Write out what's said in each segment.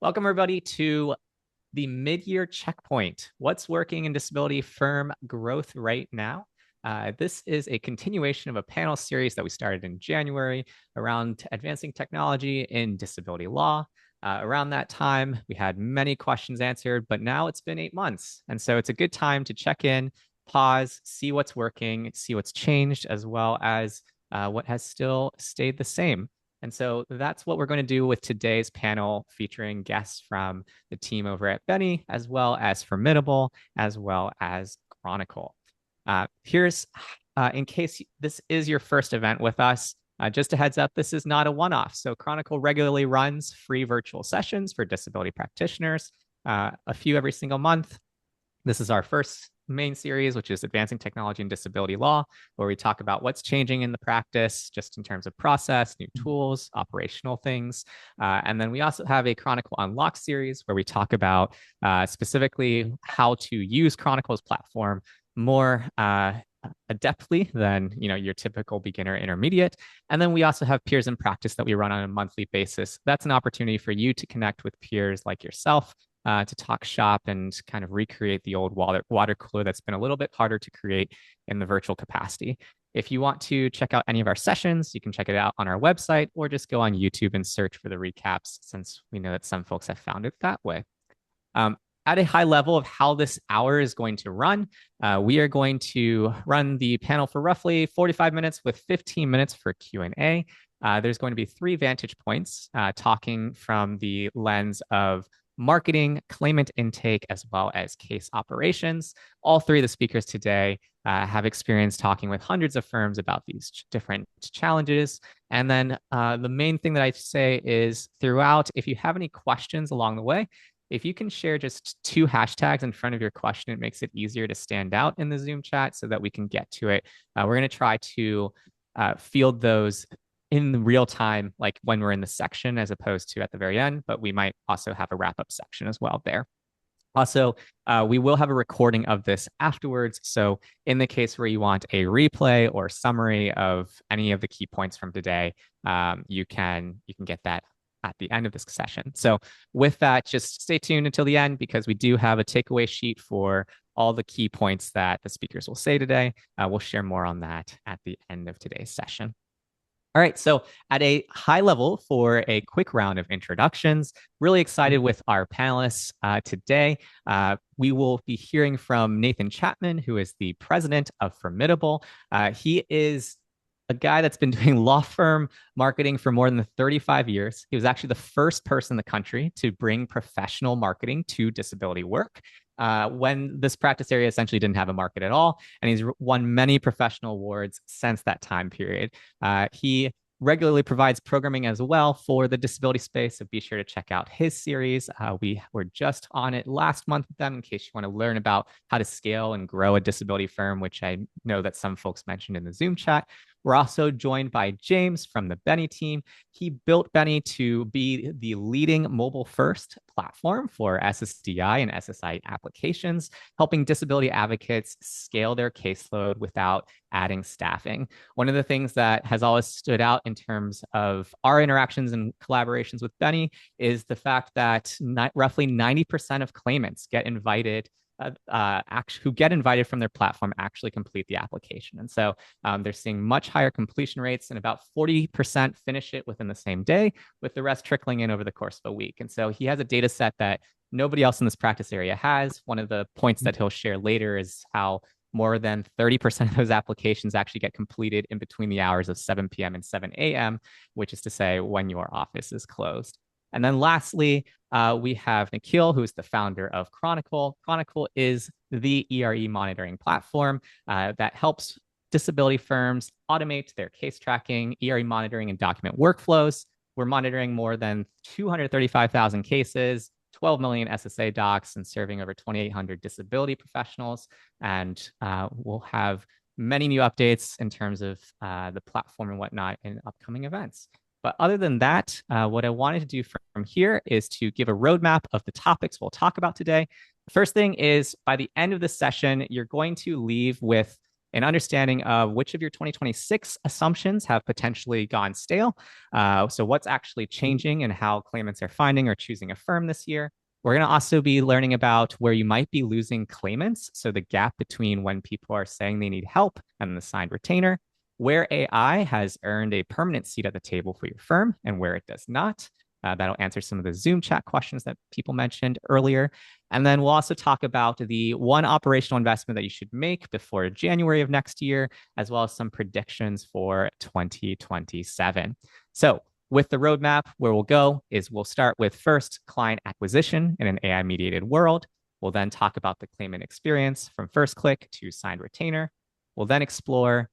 Welcome, everybody, to the mid-year checkpoint. What's working in disability firm growth right now? This is a continuation of a panel series that we started in January around advancing technology in disability law. Around that time, we had many questions answered, but now it's been 8 months. And so it's a good time to check in, pause, see what's working, see what's changed, as well as what has still stayed the same. And so that's what we're going to do with today's panel, featuring guests from the team over at Benny, as well as Firmidable, as well as Chronicle. Here's, in case this is your first event with us, just a heads up, this is not a one-off. So Chronicle regularly runs free virtual sessions for disability practitioners, a few every single month. This is our first main series, which is Advancing Technology and Disability Law, where we talk about what's changing in the practice, just in terms of process, new tools, operational things. And then we also have a Chronicle Unlock series where we talk about specifically how to use Chronicle's platform more adeptly than your typical beginner intermediate. And then we also have peers in practice that we run on a monthly basis. That's an opportunity for you to connect with peers like yourself, to talk shop and kind of recreate the old water cooler that's been a little bit harder to create in the virtual capacity. If you want to check out any of our sessions, you can check it out on our website or just go on YouTube and search for the recaps, since we know that some folks have found it that way. At a high level of how this hour is going to run, we are going to run the panel for roughly 45 minutes with 15 minutes for Q&A. There's going to be 3 vantage points, talking from the lens of marketing, claimant intake, as well as case operations. All 3 of the speakers today have experience talking with hundreds of firms about these different challenges. And then the main thing that I say is, throughout, if you have any questions along the way, if you can share just 2 hashtags in front of your question, it makes it easier to stand out in the Zoom chat so that we can get to it. We're going to try to field those in real time, like when we're in the section, as opposed to at the very end, but we might also have a wrap-up section as well there. Also, we will have a recording of this afterwards. So in the case where you want a replay or summary of any of the key points from today, you can get that at the end of this session. So with that, just stay tuned until the end, because we do have a takeaway sheet for all the key points that the speakers will say today. We'll share more on that at the end of today's session. All right, so at a high level, for a quick round of introductions, really excited with our panelists today. We will be hearing from Nathan Chapman, who is the president of Firmidable. He is a guy that's been doing law firm marketing for more than 35 years. He was actually the first person in the country to bring professional marketing to disability work, when this practice area essentially didn't have a market at all. And he's won many professional awards since that time period. He regularly provides programming as well for the disability space, so be sure to check out his series. We were just on it last month with them, in case you want to learn about how to scale and grow a disability firm, which I know that some folks mentioned in the Zoom chat. We're also joined by James from the Benny team. He built Benny to be the leading mobile-first platform for SSDI and SSI applications, helping disability advocates scale their caseload without adding staffing. One of the things that has always stood out in terms of our interactions and collaborations with Benny is the fact that roughly 90% of claimants get invited who get invited from their platform actually complete the application. And so they're seeing much higher completion rates, and about 40% finish it within the same day, with the rest trickling in over the course of a week. And so he has a data set that nobody else in this practice area has. One of the points that he'll share later is how more than 30% of those applications actually get completed in between the hours of 7 p.m. and 7 a.m., which is to say when your office is closed. And then lastly, we have Nikhil, who is the founder of Chronicle. Chronicle is the ERE monitoring platform that helps disability firms automate their case tracking, ERE monitoring, and document workflows. We're monitoring more than 235,000 cases, 12 million SSA docs, and serving over 2,800 disability professionals. And we'll have many new updates in terms of the platform and whatnot in upcoming events. But other than that, what I wanted to do from here is to give a roadmap of the topics we'll talk about today. The first thing is, by the end of the session, you're going to leave with an understanding of which of your 2026 assumptions have potentially gone stale. So what's actually changing and how claimants are finding or choosing a firm this year. We're going to also be learning about where you might be losing claimants. So the gap between when people are saying they need help and the signed retainer, where AI has earned a permanent seat at the table for your firm and where it does not. That'll answer some of the Zoom chat questions that people mentioned earlier. And then we'll also talk about the one operational investment that you should make before January of next year, as well as some predictions for 2027. So with the roadmap, where we'll go is we'll start with first client acquisition in an AI-mediated world. We'll then talk about the claimant experience from first click to signed retainer. We'll then explore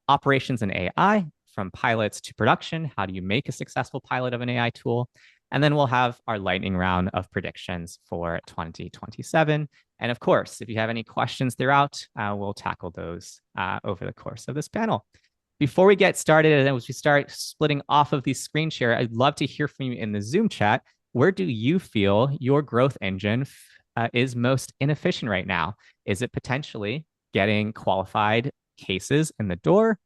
operations in AI from pilots to production. How do you make a successful pilot of an AI tool? And then we'll have our lightning round of predictions for 2027. And of course, if you have any questions throughout, we'll tackle those over the course of this panel. Before we get started, and as we start splitting off of the screen share, I'd love to hear from you in the Zoom chat. Where do you feel your growth engine is most inefficient right now? Is it potentially getting qualified cases in the door?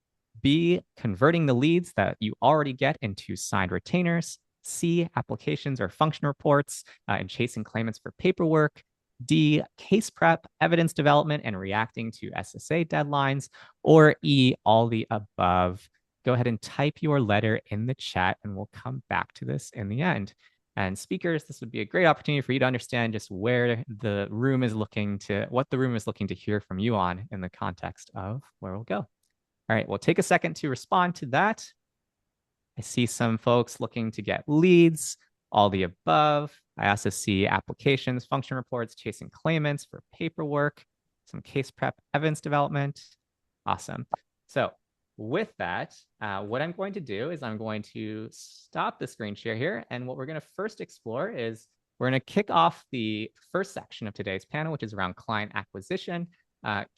B, converting the leads that you already get into signed retainers? C, applications or function reports and chasing claimants for paperwork? D, case prep, evidence development, and reacting to SSA deadlines? Or E, all the above? Go ahead and type your letter in the chat and we'll come back to this in the end. And speakers, this would be a great opportunity for you to understand just where the room is looking to, what the room is looking to hear from you on in the context of where we'll go. All right, we'll take a second to respond to that. I see some folks looking to get leads, all the above. I also see applications, function reports, chasing claimants for paperwork, some case prep, evidence development. Awesome. So with that, what I'm going to do is I'm going to stop the screen share here. And what we're going to first explore is we're going to kick off the first section of today's panel, which is around client acquisition.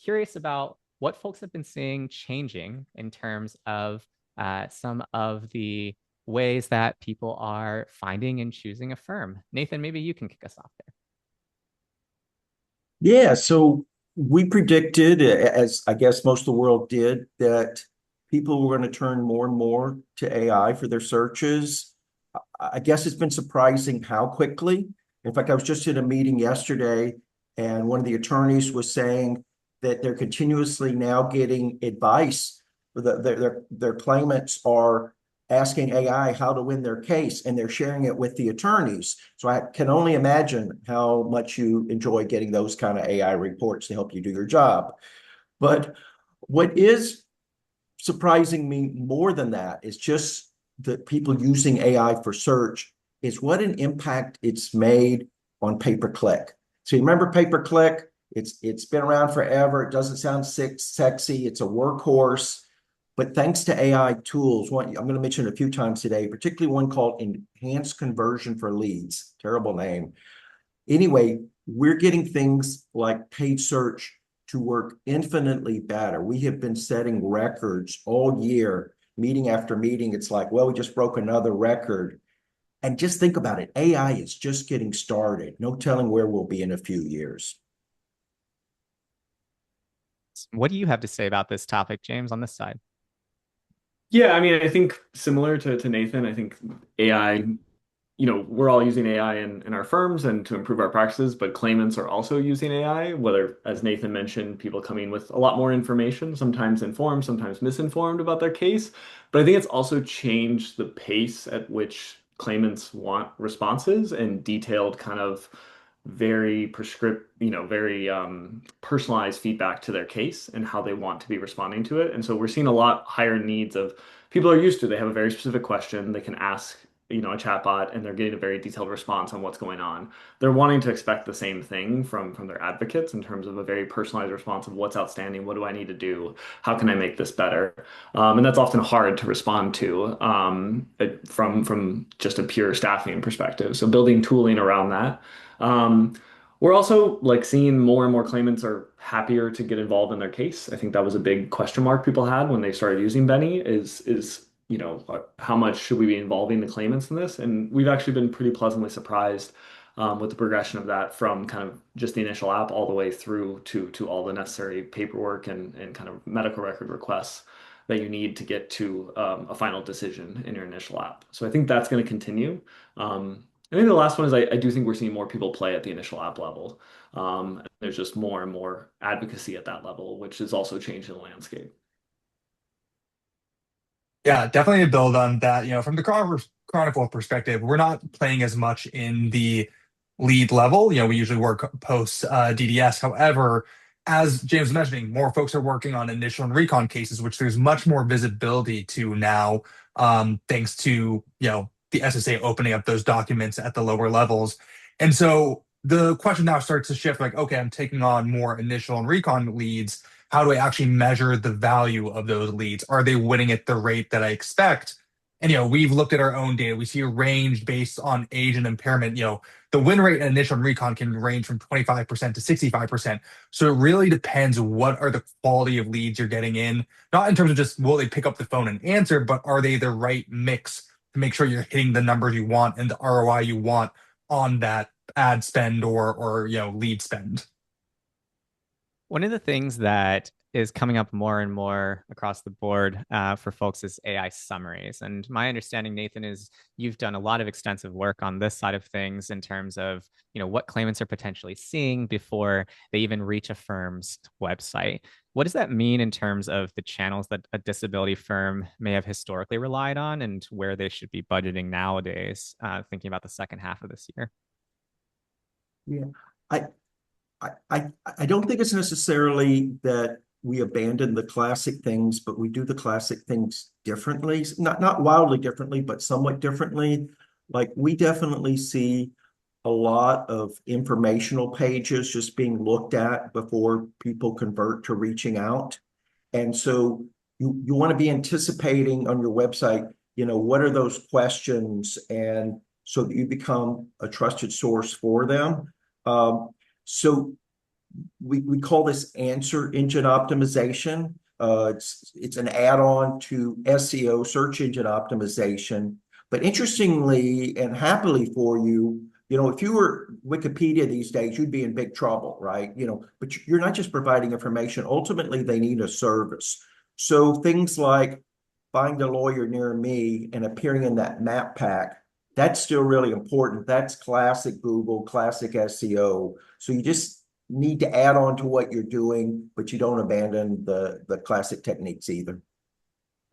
Curious about what folks have been seeing changing in terms of some of the ways that people are finding and choosing a firm. Nathan, maybe you can kick us off there. Yeah, so we predicted, as I guess most of the world did, that people were going to turn more and more to AI for their searches. I guess it's been surprising how quickly. In fact, I was just in a meeting yesterday, and one of the attorneys was saying that they're continuously now getting advice. Their claimants are asking AI how to win their case, and they're sharing it with the attorneys. So I can only imagine how much you enjoy getting those kind of AI reports to help you do your job. But what is surprising me more than that is just the people using AI for search is what an impact it's made on pay-per-click. So you remember pay-per-click? It's been around forever. It doesn't sound sexy. It's a workhorse. But thanks to AI tools, I'm going to mention a few times today, particularly one called Enhanced Conversion for Leads. Terrible name. Anyway, we're getting things like paid search to work infinitely better. We have been setting records all year, meeting after meeting. It's like, well, we just broke another record. And just think about it. AI is just getting started. No telling where we'll be in a few years. What do you have to say about this topic, James, on this side? Yeah, I mean, I think similar to Nathan, I think AI, we're all using AI in our firms and to improve our practices, but claimants are also using AI, whether, as Nathan mentioned, people coming with a lot more information, sometimes informed, sometimes misinformed about their case. But I think it's also changed the pace at which claimants want responses and detailed kind of very very personalized feedback to their case and how they want to be responding to it. And so we're seeing a lot higher needs of people are used to. They have a very specific question they can ask, a chatbot, and they're getting a very detailed response on what's going on. They're wanting to expect the same thing from their advocates in terms of a very personalized response of what's outstanding, what do I need to do, how can I make this better, and that's often hard to respond to from just a pure staffing perspective. So building tooling around that. We're also like seeing more and more claimants are happier to get involved in their case. I think that was a big question mark people had when they started using Benny is how much should we be involving the claimants in this? And we've actually been pretty pleasantly surprised with the progression of that from kind of just the initial app all the way through to all the necessary paperwork and kind of medical record requests that you need to get to a final decision in your initial app. So I think that's going to continue. I think the last one is I do think we're seeing more people play at the initial app level. There's just more and more advocacy at that level, which is also changing the landscape. Yeah, definitely to build on that. From the Chronicle perspective, we're not playing as much in the lead level. We usually work post DDS. However, as James was mentioning, more folks are working on initial and recon cases, which there's much more visibility to now, thanks to the SSA opening up those documents at the lower levels. And so the question now starts to shift, like, okay, I'm taking on more initial and recon leads. How do I actually measure the value of those leads? Are they winning at the rate that I expect? And we've looked at our own data. We see a range based on age and impairment. The win rate in initial and recon can range from 25% to 65%. So it really depends what are the quality of leads you're getting in, not in terms of just will they pick up the phone and answer, but are they the right mix to make sure you're hitting the numbers you want and the ROI you want on that ad spend or lead spend. One of the things that is coming up more and more across the board for folks is AI summaries. And my understanding, Nathan, is you've done a lot of extensive work on this side of things in terms of, what claimants are potentially seeing before they even reach a firm's website. What does that mean in terms of the channels that a disability firm may have historically relied on and where they should be budgeting nowadays, thinking about the second half of this year? Yeah, I, I don't think it's necessarily that we abandon the classic things, but we do the classic things differently. Not wildly differently, but somewhat differently. Like we definitely see a lot of informational pages just being looked at before people convert to reaching out. And so you want to be anticipating on your website, what are those questions? And so that you become a trusted source for them. So we call this answer engine optimization. It's an add-on to SEO, search engine optimization. But interestingly and happily for you, if you were Wikipedia these days, you'd be in big trouble, right? But you're not just providing information. Ultimately, they need a service. So things like find a lawyer near me and appearing in that map pack, that's still really important. That's classic Google, classic SEO. So you just need to add on to what you're doing, but you don't abandon the classic techniques either.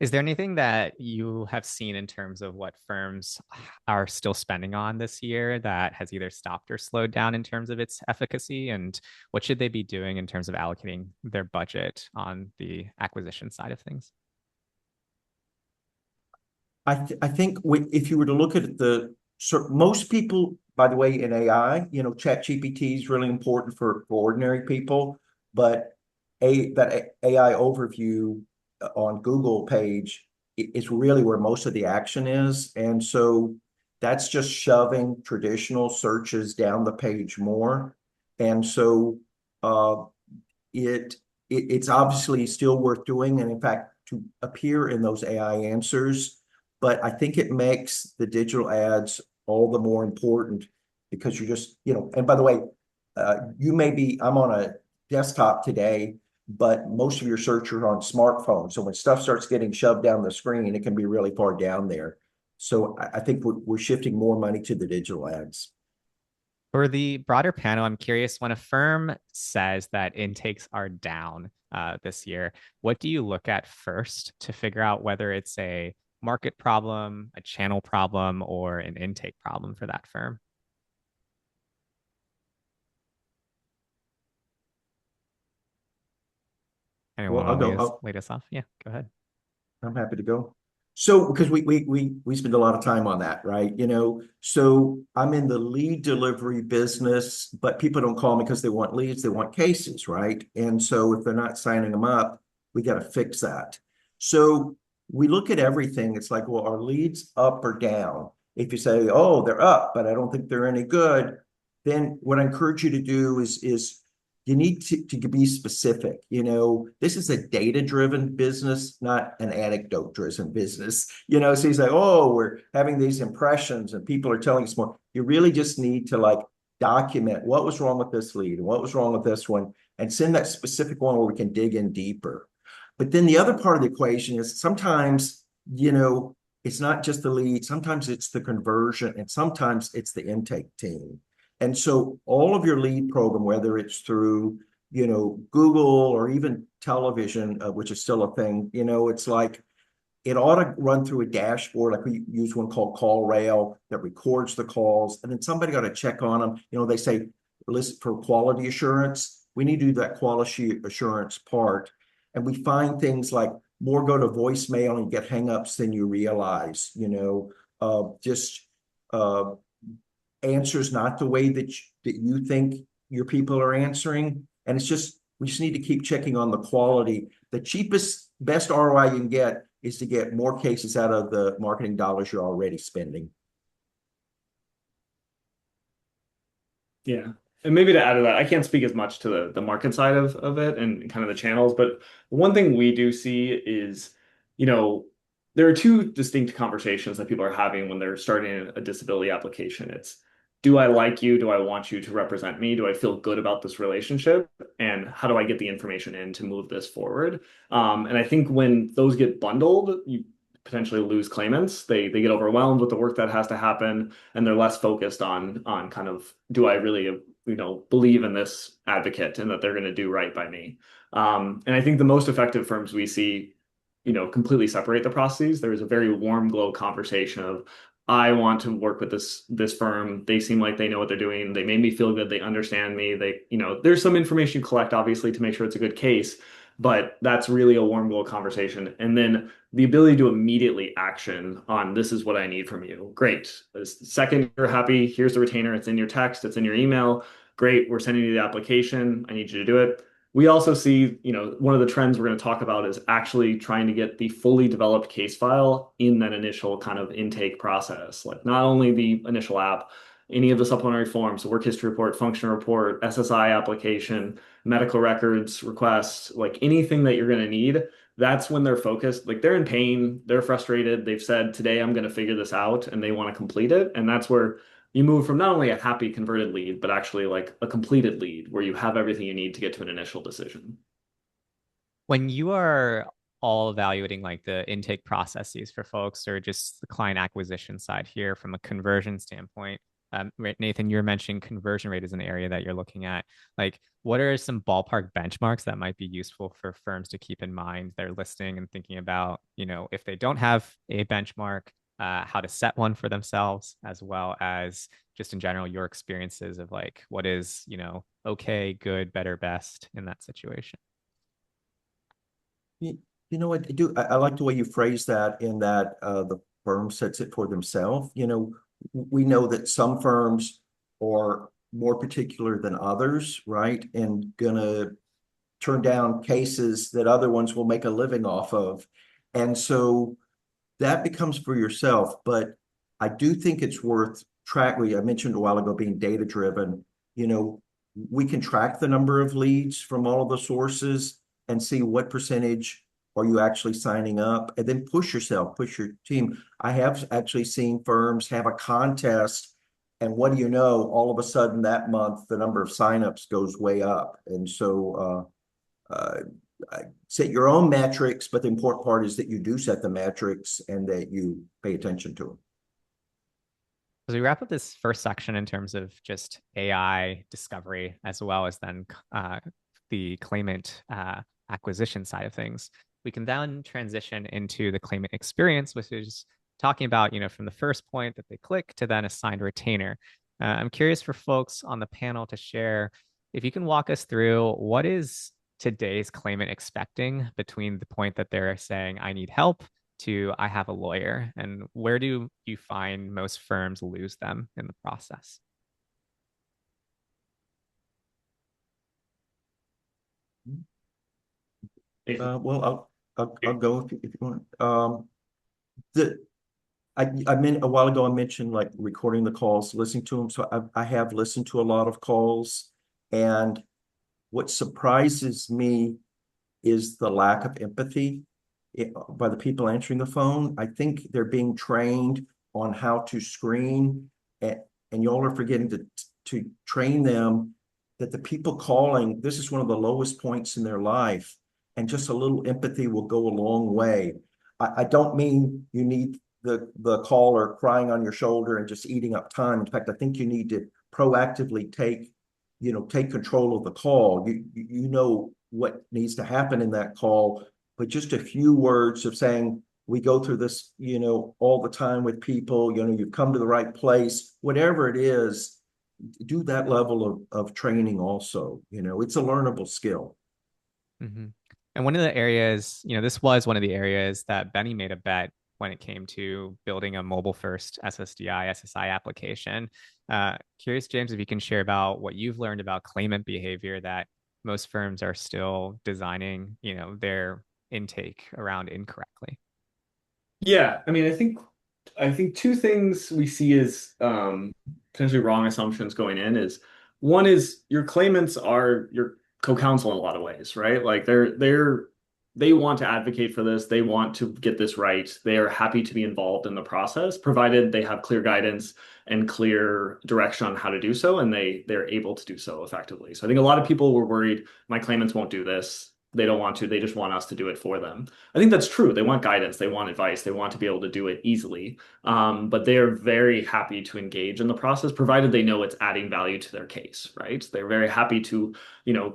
Is there anything that you have seen in terms of what firms are still spending on this year that has either stopped or slowed down in terms of its efficacy? And what should they be doing in terms of allocating their budget on the acquisition side of things? I think if you were to look at most people, by the way, in AI, ChatGPT is really important for ordinary people, but that AI overview on Google page is really where most of the action is. And so that's just shoving traditional searches down the page more. And so it's obviously still worth doing. And in fact, to appear in those AI answers, but I think it makes the digital ads all the more important because you're just, and by the way, I'm on a desktop today, but most of your search are on smartphones. So when stuff starts getting shoved down the screen, it can be really far down there. So I think we're shifting more money to the digital ads. For the broader panel, I'm curious when a firm says that intakes are down this year, what do you look at first to figure out whether it's a market problem, a channel problem, or an intake problem for that firm? Anyone Well, want to lead us off? Yeah, go ahead. I'm happy to go. So because we spend a lot of time on that, right? So I'm in the lead delivery business, but people don't call me because they want leads, they want cases, right? And so if they're not signing them up, we got to fix that. So we look at everything. It's like, well, are leads up or down? If you say, oh, they're up, but I don't think they're any good, then what I encourage you to do is you need to be specific. This is a data-driven business, not an anecdote-driven business. So he's like, oh, we're having these impressions and people are telling us more. You really just need to like document what was wrong with this lead and what was wrong with this one and send that specific one where we can dig in deeper. But then the other part of the equation is sometimes, it's not just the lead, sometimes it's the conversion, and sometimes it's the intake team. And so all of your lead program, whether it's through, Google or even television, which is still a thing, it's like it ought to run through a dashboard. Like we use one called CallRail that records the calls, and then somebody got to check on them. They say, listen, for quality assurance, we need to do that quality assurance part. And we find things like more go to voicemail and get hangups than you realize, just answers not the way that you think your people are answering. And we just need to keep checking on the quality. The cheapest, best ROI you can get is to get more cases out of the marketing dollars you're already spending. Yeah. And maybe to add to that, I can't speak as much to the market side of it and kind of the channels, but one thing we do see is, there are two distinct conversations that people are having when they're starting a disability application. It's, do I like you? Do I want you to represent me? Do I feel good about this relationship? And how do I get the information in to move this forward? And I think when those get bundled, you potentially lose claimants. They get overwhelmed with the work that has to happen, and they're less focused on kind of, do I really believe in this advocate and that they're going to do right by me. And I think the most effective firms we see, completely separate the processes. There is a very warm glow conversation of, I want to work with this firm. They seem like they know what they're doing. They made me feel good. They understand me. There's some information you collect, obviously, to make sure it's a good case, but that's really a warm glow conversation. And then the ability to immediately action on, this is what I need from you. Great. The second you're happy, here's the retainer. It's in your text. It's in your email. Great. We're sending you the application. I need you to do it. We also see, one of the trends we're going to talk about is actually trying to get the fully developed case file in that initial kind of intake process. Like not only the initial app, any of the supplementary forms, the work history report, function report, SSI application, medical records requests, like anything that you're going to need. That's when they're focused. Like they're in pain, they're frustrated. They've said, today I'm going to figure this out, and they want to complete it. And that's where you move from not only a happy converted lead, but actually like a completed lead where you have everything you need to get to an initial decision. When you are all evaluating like the intake processes for folks or just the client acquisition side here from a conversion standpoint, Nathan, you're mentioning conversion rate is an area that you're looking at. Like, what are some ballpark benchmarks that might be useful for firms to keep in mind? They're listening and thinking about, if they don't have a benchmark, how to set one for themselves, as well as just in general, your experiences of like, what is, okay, good, better, best in that situation. You know what? I like the way you phrase that, in that the firm sets it for themselves. We know that some firms are more particular than others, right? And gonna turn down cases that other ones will make a living off of. And so that becomes for yourself. But I do think it's worth tracking. I mentioned a while ago being data driven. We can track the number of leads from all of the sources and see what percentage are you actually signing up, and then push yourself, push your team. I have actually seen firms have a contest, and what do you know, all of a sudden that month, the number of signups goes way up. And so set your own metrics, but the important part is that you do set the metrics and that you pay attention to them. As we wrap up this first section in terms of just AI discovery, as well as then the claimant acquisition side of things, we can then transition into the claimant experience, which is talking about, from the first point that they click to then assigned retainer. I'm curious for folks on the panel to share, if you can walk us through what is today's claimant expecting between the point that they're saying, I need help, to I have a lawyer, and where do you find most firms lose them in the process? Well, I'll go if you want. I meant a while ago, I mentioned like recording the calls, listening to them. So I have listened to a lot of calls, and What surprises me is the lack of empathy by the people answering the phone. I think they're being trained on how to screen, and y'all are forgetting to train them that the people calling, this is one of the lowest points in their life, and just a little empathy will go a long way. I don't mean you need the caller crying on your shoulder and just eating up time. In fact, I think you need to proactively take control of the call. You know what needs to happen in that call, but just a few words of saying, we go through this, all the time with people, you've come to the right place, whatever it is, do that level of training also. It's a learnable skill. Mm-hmm. And one of the areas, this was one of the areas that Benny made a bet when it came to building a mobile first SSDI, SSI application. Curious, James, if you can share about what you've learned about claimant behavior that most firms are still designing, their intake around incorrectly. Yeah, I mean, I think two things we see as potentially wrong assumptions going in is one is your claimants are your co-counsel in a lot of ways, right? Like they want to advocate for this, they want to get this right. They are happy to be involved in the process, provided they have clear guidance and clear direction on how to do so, and they're able to do so effectively. So I think a lot of people were worried, my claimants won't do this. They don't want to, they just want us to do it for them. I think that's true. They want guidance, they want advice, they want to be able to do it easily. But they are very happy to engage in the process, provided they know it's adding value to their case, right? They're very happy to,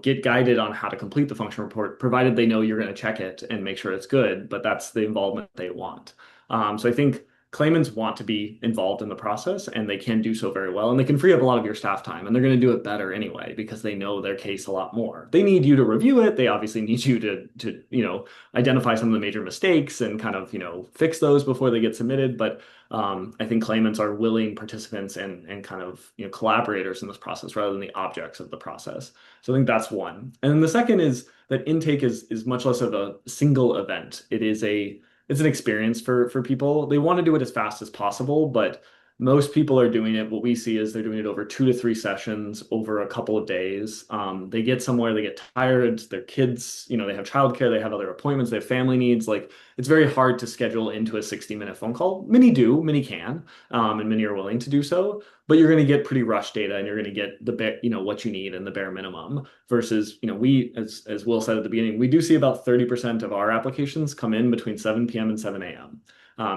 get guided on how to complete the function report, provided they know you're going to check it and make sure it's good. But that's the involvement they want. So I think claimants want to be involved in the process, and they can do so very well, and they can free up a lot of your staff time, and they're going to do it better anyway because they know their case a lot more. They need you to review it. They obviously need you to identify some of the major mistakes and kind of fix those before they get submitted. But I think claimants are willing participants and kind of collaborators in this process rather than the objects of the process. So I think that's one. And then the second is that intake is much less of a single event. It's an experience for people. They want to do it as fast as possible, but most people are doing it. What we see is they're doing it over 2 to 3 sessions over a couple of days. They get somewhere, they get tired, their kids, they have childcare, they have other appointments, they have family needs. Like it's very hard to schedule into a 60-minute phone call. Many do, many can, and many are willing to do so. But you're going to get pretty rushed data, and you're going to get what you need and the bare minimum. Versus, we, as Will said at the beginning, we do see about 30% of our applications come in between 7 p.m. and 7 a.m.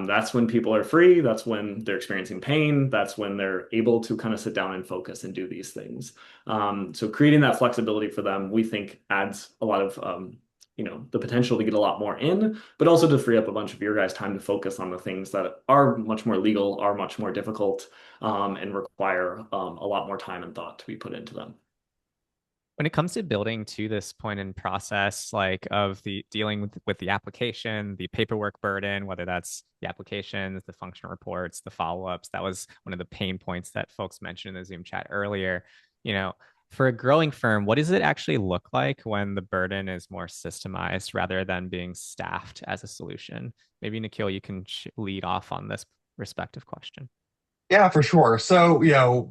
That's when people are free. That's when they're experiencing pain. That's when they're able to kind of sit down and focus and do these things. So creating that flexibility for them, we think adds a lot of, the potential to get a lot more in, but also to free up a bunch of your guys' time to focus on the things that are much more legal, are much more difficult, and require a lot more time and thought to be put into them. When it comes to building to this point in process, like of the dealing with the application, the paperwork burden, whether that's the applications, the function reports, the follow-ups, that was one of the pain points that folks mentioned in the Zoom chat earlier. For a growing firm, what does it actually look like when the burden is more systemized rather than being staffed as a solution? Maybe Nikhil, you can lead off on this respective question. Yeah, for sure. So,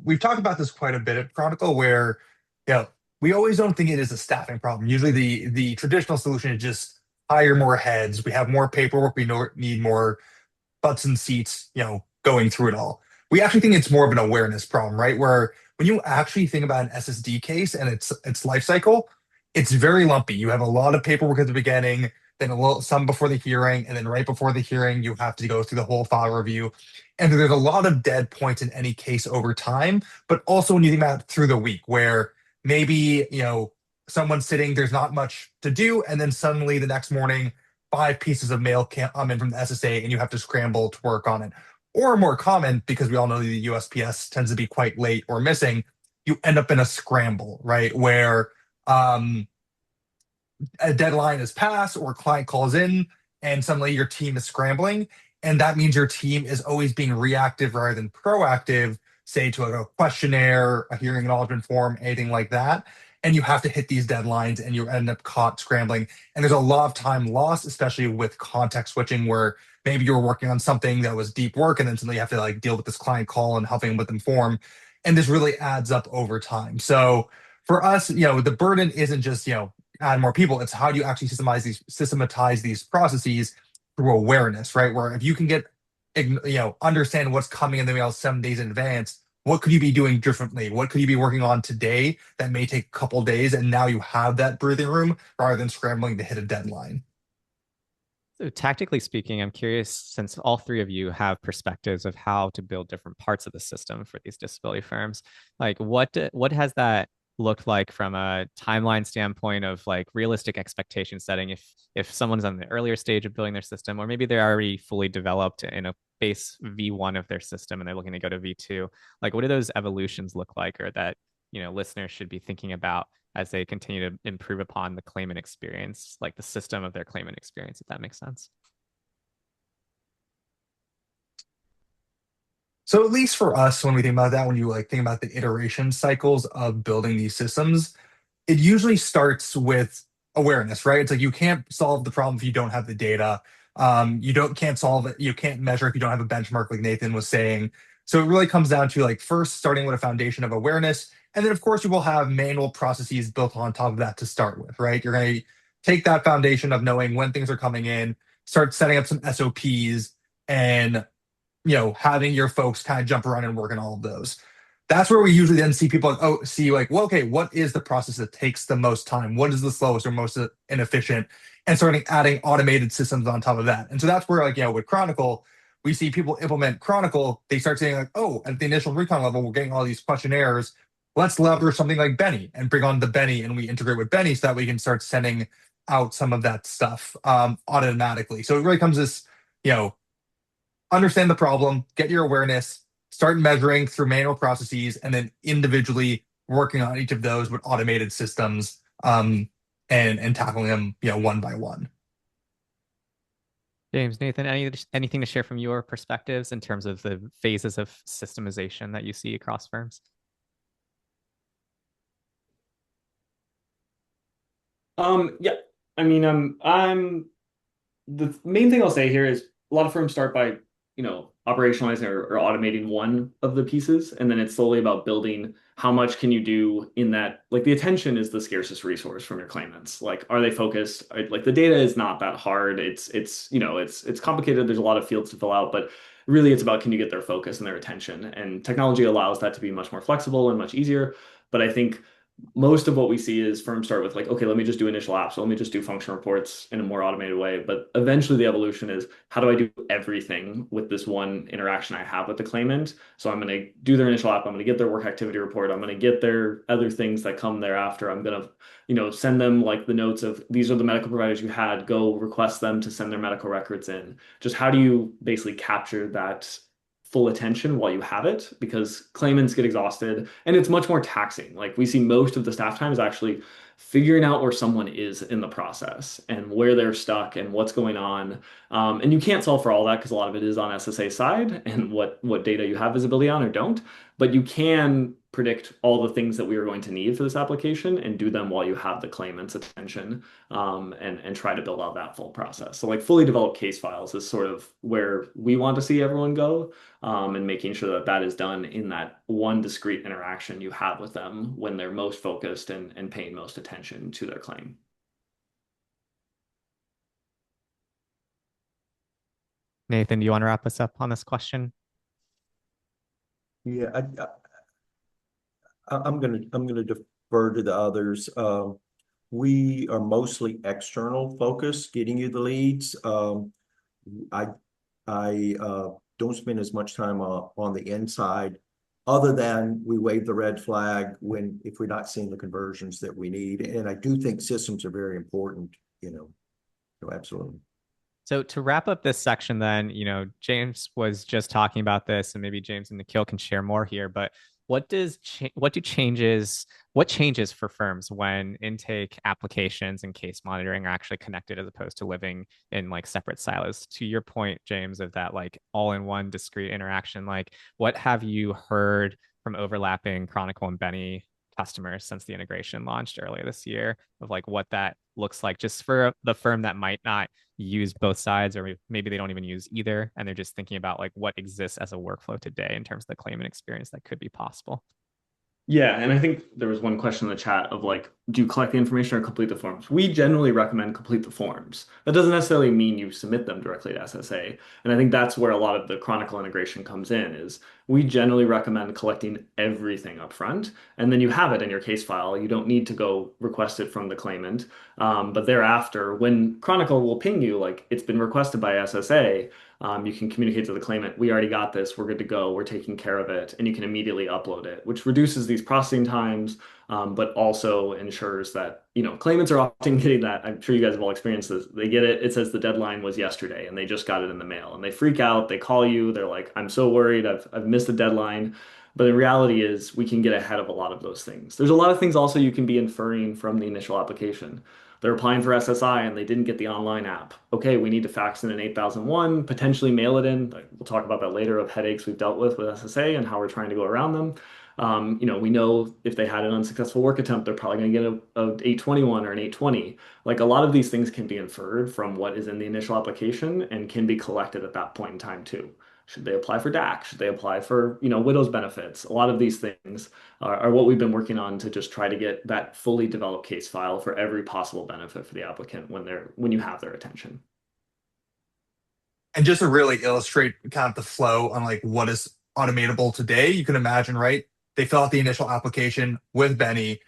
we've talked about this quite a bit at Chronicle where, we always don't think it is a staffing problem. Usually the traditional solution is just hire more heads. We have more paperwork. We need more butts and seats, going through it all. We actually think it's more of an awareness problem, right? Where when you actually think about an SSD case and its life cycle, it's very lumpy. You have a lot of paperwork at the beginning, then some before the hearing, and then right before the hearing, you have to go through the whole file review. And there's a lot of dead points in any case over time, but also when you think about it through the week, where maybe, someone's sitting, there's not much to do, and then suddenly the next morning, 5 pieces of mail come in from the SSA, and you have to scramble to work on it. Or more common, because we all know the USPS tends to be quite late or missing, you end up in a scramble, right? Where a deadline is passed or a client calls in and suddenly your team is scrambling. And that means your team is always being reactive rather than proactive, say to a questionnaire, a hearing acknowledgement form, anything like that. And you have to hit these deadlines and you end up caught scrambling. And there's a lot of time lost, especially with context switching, where maybe you were working on something that was deep work and then suddenly you have to deal with this client call and helping with them form. And this really adds up over time. So for us, the burden isn't just, add more people. It's how do you actually systematize these processes through awareness, right? Where if you can understand what's coming in the mail 7 days in advance, what could you be doing differently? What could you be working on today that may take a couple days, and now you have that breathing room rather than scrambling to hit a deadline? So tactically speaking, I'm curious, since all three of you have perspectives of how to build different parts of the system for these disability firms, like what has that looked like from a timeline standpoint of like realistic expectation setting if someone's on the earlier stage of building their system, or maybe they're already fully developed in a base V1 of their system and they're looking to go to V2, like what do those evolutions look like, or that listeners should be thinking about as they continue to improve upon the claimant experience, like the system of their claimant experience, if that makes sense. So at least for us, when we think about that, when you like think about the iteration cycles of building these systems, it usually starts with awareness, right? It's like you can't solve the problem if you don't have the data. You don't can't solve it. You can't measure if you don't have a benchmark, like Nathan was saying. So it really comes down to like first starting with a foundation of awareness, and then of course you will have manual processes built on top of that to start with, right? You're going to take that foundation of knowing when things are coming in, start setting up some SOPs, and having your folks kind of jump around and work on all of those. That's where we usually then see people see like, well, okay, what is the process that takes the most time? What is the slowest or most inefficient? And starting adding automated systems on top of that. And so that's where, like, with Chronicle, we see people implement Chronicle. They start saying like, oh, at the initial recon level, we're getting all these questionnaires. Let's leverage something like Benny and bring on the Benny, and we integrate with Benny so that we can start sending out some of that stuff automatically. So it really comes this, understand the problem, get your awareness, start measuring through manual processes, and then individually working on each of those with automated systems, and tackling them, one by one. James, Nathan, anything to share from your perspectives in terms of the phases of systemization that you see across firms? Yeah, I mean, I'm the main thing I'll say here is a lot of firms start by, operationalizing or automating one of the pieces, and then it's slowly about building how much can you do in that. Like the attention is the scarcest resource from your claimants. Like, are they focused? Like the data is not that hard. It's complicated. There's a lot of fields to fill out, but really it's about can you get their focus and their attention. And technology allows that to be much more flexible and much easier. But I think most of what we see is firms start with like, okay, let me just do initial apps. So let me just do function reports in a more automated way. But eventually the evolution is how do I do everything with this one interaction I have with the claimant? So I'm going to do their initial app. I'm going to get their work activity report. I'm going to get their other things that come thereafter. I'm going to, send them like the notes of these are the medical providers you had, go request them to send their medical records in. Just how do you basically capture that full attention while you have it, because claimants get exhausted and it's much more taxing. Like we see most of the staff time is actually figuring out where someone is in the process and where they're stuck and what's going on. And you can't solve for all that because a lot of it is on SSA side and what data you have visibility on or don't. But you can predict all the things that we are going to need for this application and do them while you have the claimant's attention, and try to build out that full process. So like fully developed case files is sort of where we want to see everyone go, and making sure that that is done in that one discrete interaction you have with them when they're most focused and paying most attention to their claim. Nathan, do you want to wrap us up on this question? Yeah, I'm gonna defer to the others. We are mostly external focused, getting you the leads. I don't spend as much time on the inside, other than we wave the red flag if we're not seeing the conversions that we need. And I do think systems are very important, so absolutely. So to wrap up this section, then, James was just talking about this, and maybe James and Nikhil can share more here. But what changes for firms when intake, applications, and case monitoring are actually connected as opposed to living in like separate silos? To your point, James, of that like all-in-one discrete interaction, like what have you heard from overlapping Chronicle and Benny customers since the integration launched earlier this year, of like what that looks like just for the firm that might not use both sides, or maybe they don't even use either, and they're just thinking about like what exists as a workflow today in terms of the claimant experience that could be possible? Yeah, and I think there was one question in the chat of like, do you collect the information or complete the forms? We generally recommend complete the forms. That doesn't necessarily mean you submit them directly to SSA. And I think that's where a lot of the Chronicle integration comes in, is we generally recommend collecting everything up front, and then you have it in your case file. You don't need to go request it from the claimant. But thereafter, when Chronicle will ping you, like it's been requested by SSA, you can communicate to the claimant, we already got this, we're good to go, we're taking care of it, and you can immediately upload it, which reduces these processing times, but also ensures that, claimants are often getting that. I'm sure you guys have all experienced this. They get it, it says the deadline was yesterday, and they just got it in the mail, and they freak out, they call you, they're like, I'm so worried, I've missed the deadline. But the reality is we can get ahead of a lot of those things. There's a lot of things also you can be inferring from the initial application. They're applying for SSI and they didn't get the online app. Okay, we need to fax in an 8001, potentially mail it in. We'll talk about that later, of headaches we've dealt with SSA and how we're trying to go around them. We know if they had an unsuccessful work attempt, they're probably going to get a 821 or an 820. Like, a lot of these things can be inferred from what is in the initial application and can be collected at that point in time too. Should they apply for DAC? Should they apply for, widow's benefits? A lot of these things are what we've been working on to just try to get that fully developed case file for every possible benefit for the applicant when you have their attention. And just to really illustrate kind of the flow on like what is automatable today, you can imagine, right? They fill out the initial application with Benny.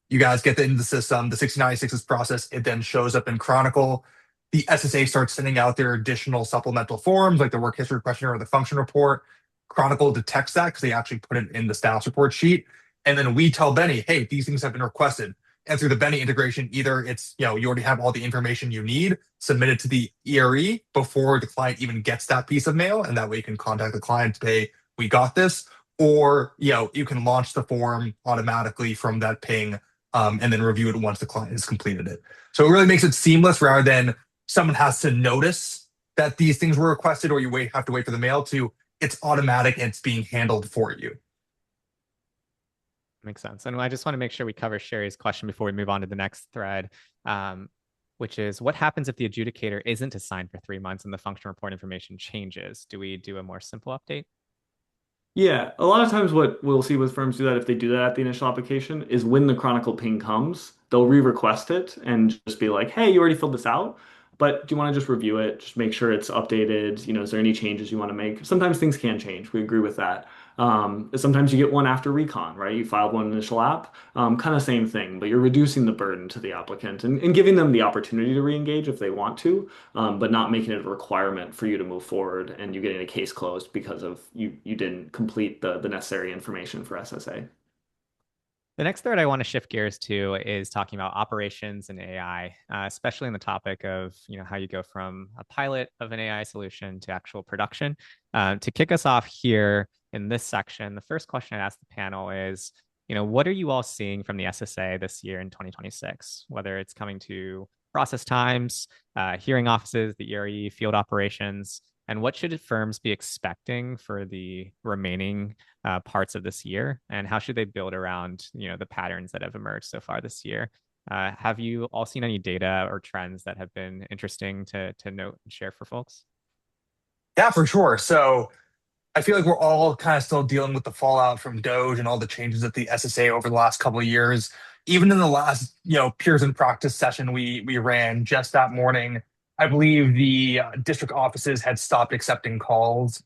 You guys get that into the system. The 6096 is processed. It then shows up in Chronicle. The SSA starts sending out their additional supplemental forms, like the work history questionnaire or the function report. Chronicle detects that because they actually put it in the status report sheet. And then we tell Benny, hey, these things have been requested. And through the Benny integration, either it's, you already have all the information you need, submit it to the ERE before the client even gets that piece of mail. And that way you can contact the client to say, we got this. Or, you can launch the form automatically from that ping, and then review it once the client has completed it. So it really makes it seamless rather than someone has to notice that these things were requested or you have to wait for the mail to, it's automatic and it's being handled for you. Makes sense. And I just want to make sure we cover Sherry's question before we move on to the next thread, which is what happens if the adjudicator isn't assigned for 3 months and the function report information changes? Do we do a more simple update? Yeah, a lot of times what we'll see with firms do that if they do that at the initial application is when the Chronicle ping comes, they'll re-request it and just be like, hey, you already filled this out, but do you want to just review it? Just make sure it's updated. Is there any changes you want to make? Sometimes things can change. We agree with that. Sometimes you get one after recon, right? You filed one initial app, kind of same thing, but you're reducing the burden to the applicant and giving them the opportunity to re-engage if they want to, but not making it a requirement for you to move forward and you getting a case closed because of you didn't complete the necessary information for SSA. The next thread I want to shift gears to is talking about operations and AI, especially in the topic of how you go from a pilot of an AI solution to actual production. To kick us off here in this section, the first question I'd ask the panel is, what are you all seeing from the SSA this year in 2026? Whether it's coming to process times, hearing offices, the ERE, field operations, and what should firms be expecting for the remaining parts of this year? And how should they build around, the patterns that have emerged so far this year? Have you all seen any data or trends that have been interesting to note and share for folks? Yeah, for sure. So I feel like we're all kind of still dealing with the fallout from Doge and all the changes at the SSA over the last couple of years. Even in the last, peers in practice session we ran just that morning, I believe the district offices had stopped accepting calls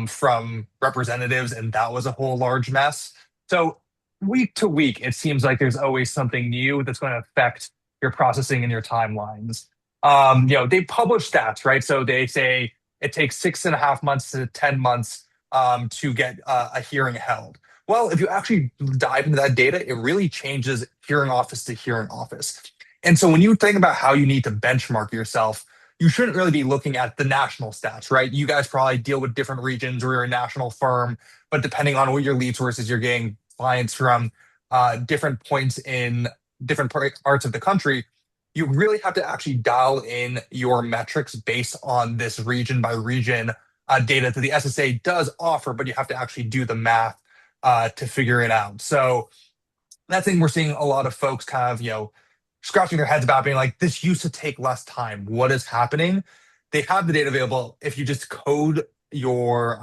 from representatives, and that was a whole large mess. So week to week, it seems like there's always something new that's going to affect your processing and your timelines. They publish stats, right? So they say it takes 6.5 months to 10 months to get a hearing held. Well, if you actually dive into that data, it really changes hearing office to hearing office. And so when you think about how you need to benchmark yourself, you shouldn't really be looking at the national stats, right? You guys probably deal with different regions or you're a national firm, but depending on what your lead sources, you're getting clients from different points in different parts of the country. You really have to actually dial in your metrics based on this region by region data that the SSA does offer, but you have to actually do the math to figure it out. So that's the thing we're seeing a lot of folks kind of, scratching their heads about, being like, this used to take less time. What is happening? They have the data available. If you just code your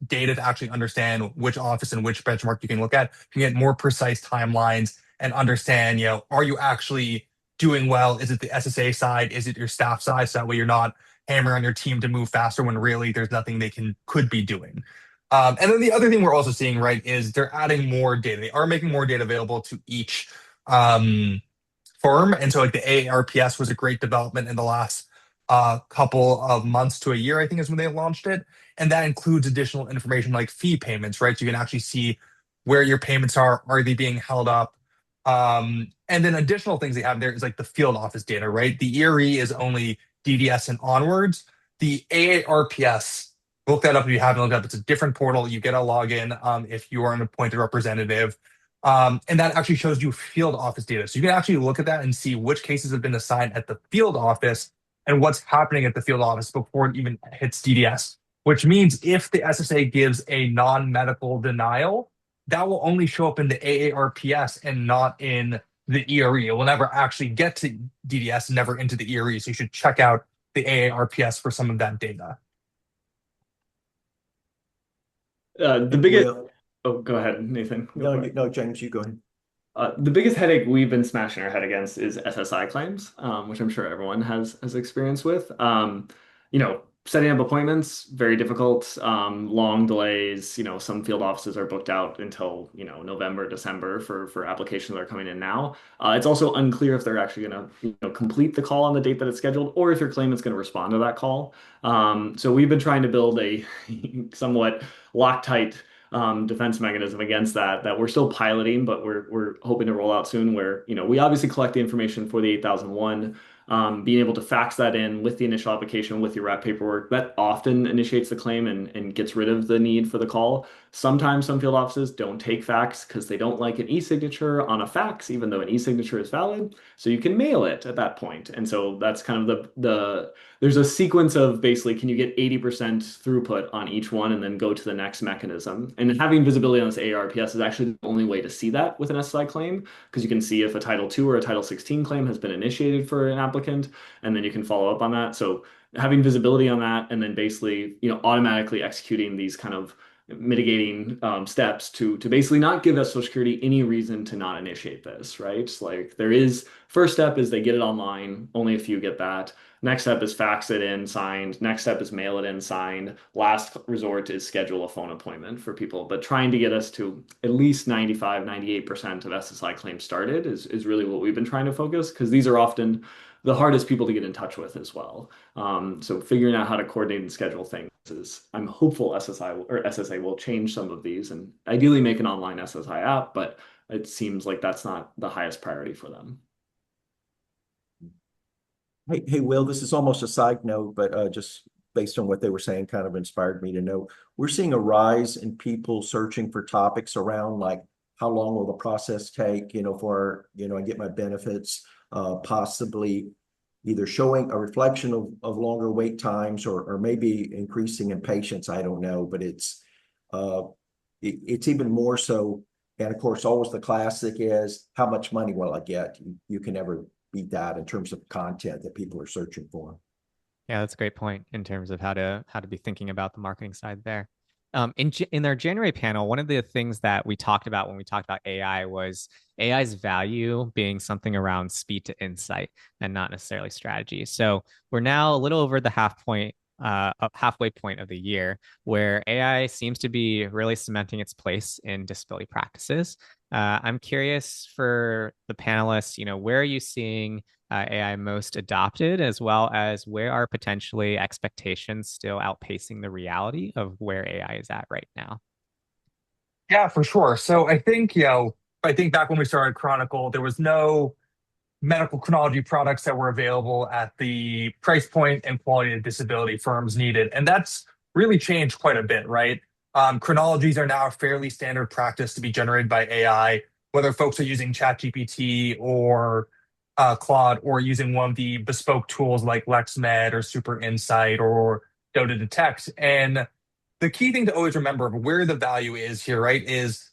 data to actually understand which office and which benchmark you can look at. You can get more precise timelines and understand, are you actually doing well? Is it the SSA side? Is it your staff side? So that way you're not hammering on your team to move faster when really there's nothing they could be doing. And then the other thing we're also seeing, right, is they're adding more data. They are making more data available to each firm. And so like the AARPS was a great development in the last couple of months to a year, I think is when they launched it. And that includes additional information like fee payments, right? So you can actually see where your payments are they being held up? And then additional things they have there is like the field office data, right? The ERE is only DDS and onwards. The AARPS, look that up if you haven't looked it up. It's a different portal. You get a login if you are an appointed representative. And that actually shows you field office data. So you can actually look at that and see which cases have been assigned at the field office and what's happening at the field office before it even hits DDS, which means if the SSA gives a non-medical denial, that will only show up in the AARPS and not in the ERE. It will never actually get to DDS, never into the ERE. So you should check out the AARPS for some of that data. The biggest. Oh, go ahead, Nathan. No, James, you go ahead. The biggest headache we've been smashing our head against is SSI claims, which I'm sure everyone has experience with. Setting up appointments, very difficult, long delays. Some field offices are booked out until, November, December for applications that are coming in now. It's also unclear if they're actually going to, complete the call on the date that it's scheduled or if your claimant's going to respond to that call. So we've been trying to build a somewhat Loctite defense mechanism against that we're still piloting, but we're hoping to roll out soon where, we obviously collect the information for the 8001, being able to fax that in with the initial application with your wrap paperwork, that often initiates the claim and gets rid of the need for the call. Sometimes some field offices don't take fax because they don't like an e-signature on a fax, even though an e-signature is valid. So you can mail it at that point. And so that's kind of there's a sequence of basically, can you get 80% throughput on each one and then go to the next mechanism? And having visibility on this AARPS is actually the only way to see that with an SSI claim, because you can see if a Title II or a Title 16 claim has been initiated for an applicant, and then you can follow up on that. So having visibility on that and then basically, automatically executing these kind of mitigating steps to basically not give Social Security any reason to not initiate this, right? Like first step is they get it online, only a few get that. Next step is fax it in, signed. Next step is mail it in, signed. Last resort is schedule a phone appointment for people. But trying to get us to at least 95, 98% of SSI claims started is really what we've been trying to focus, because these are often the hardest people to get in touch with as well. So figuring out how to coordinate and schedule things I'm hopeful SSA will change some of these and ideally make an online SSI app, but it seems like that's not the highest priority for them. Hey, Will, this is almost a side note, but just based on what they were saying, kind of inspired me to know we're seeing a rise in people searching for topics around like how long will the process take, for, I get my benefits, possibly either showing a reflection of longer wait times or maybe increasing impatience. I don't know, but it's even more so. And of course, always the classic is how much money will I get? You can never beat that in terms of content that people are searching for. Yeah, that's a great point in terms of how to be thinking about the marketing side there. In our January panel, one of the things that we talked about when we talked about AI was AI's value being something around speed to insight and not necessarily strategy. So we're now a little over the halfway point of the year where AI seems to be really cementing its place in disability practices. I'm curious for the panelists, where are you seeing AI most adopted, as well as where are potentially expectations still outpacing the reality of where AI is at right now? Yeah, for sure. So I think, back when we started Chronicle, there was no medical chronology products that were available at the price point and quality that disability firms needed. And that's really changed quite a bit, right? Chronologies are now a fairly standard practice to be generated by AI, whether folks are using ChatGPT or Claude or using one of the bespoke tools like LexMed or Super Insight or Dota Detect. And the key thing to always remember of where the value is here, right, is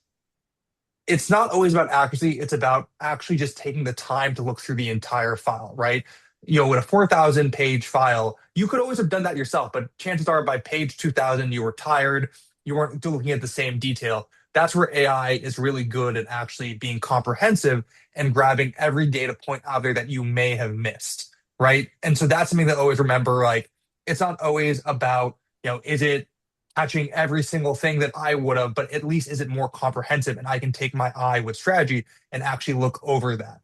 it's not always about accuracy. It's about actually just taking the time to look through the entire file, right? With a 4,000 page file, you could always have done that yourself, but chances are by page 2,000, you were tired, you aren't looking at the same detail. That's where AI is really good at actually being comprehensive and grabbing every data point out there that you may have missed, right? And so that's something that I always remember. Like, it's not always about, is it catching every single thing that I would have, but at least is it more comprehensive and I can take my eye with strategy and actually look over that.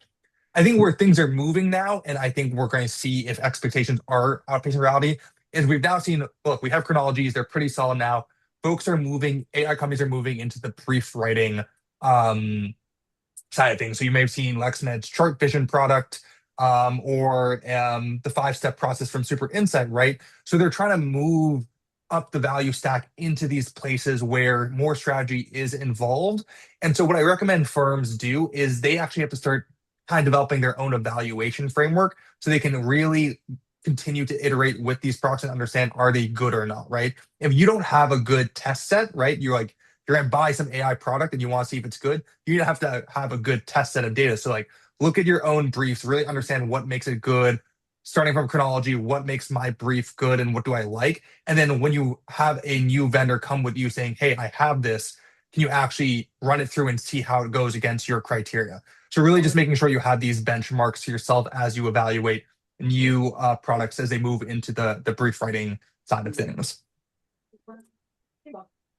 I think where things are moving now, and I think we're going to see if expectations are outpacing reality, is we've now seen, look, we have chronologies, they're pretty solid now. Folks are moving, AI companies are moving into the brief writing side of things. So you may have seen LexNet's chart vision product, or the 5-step process from Super Insight, right? So they're trying to move up the value stack into these places where more strategy is involved. And so what I recommend firms do is they actually have to start kind of developing their own evaluation framework so they can really continue to iterate with these products and understand, are they good or not, right? If you don't have a good test set, right, you're going to buy some AI product and you want to see if it's good, you have to have a good test set of data. So like, look at your own briefs, really understand what makes it good, starting from chronology, what makes my brief good and what do I like? And then when you have a new vendor come with you saying, hey, I have this, can you actually run it through and see how it goes against your criteria? So really just making sure you have these benchmarks for yourself as you evaluate new products as they move into the brief writing side of things.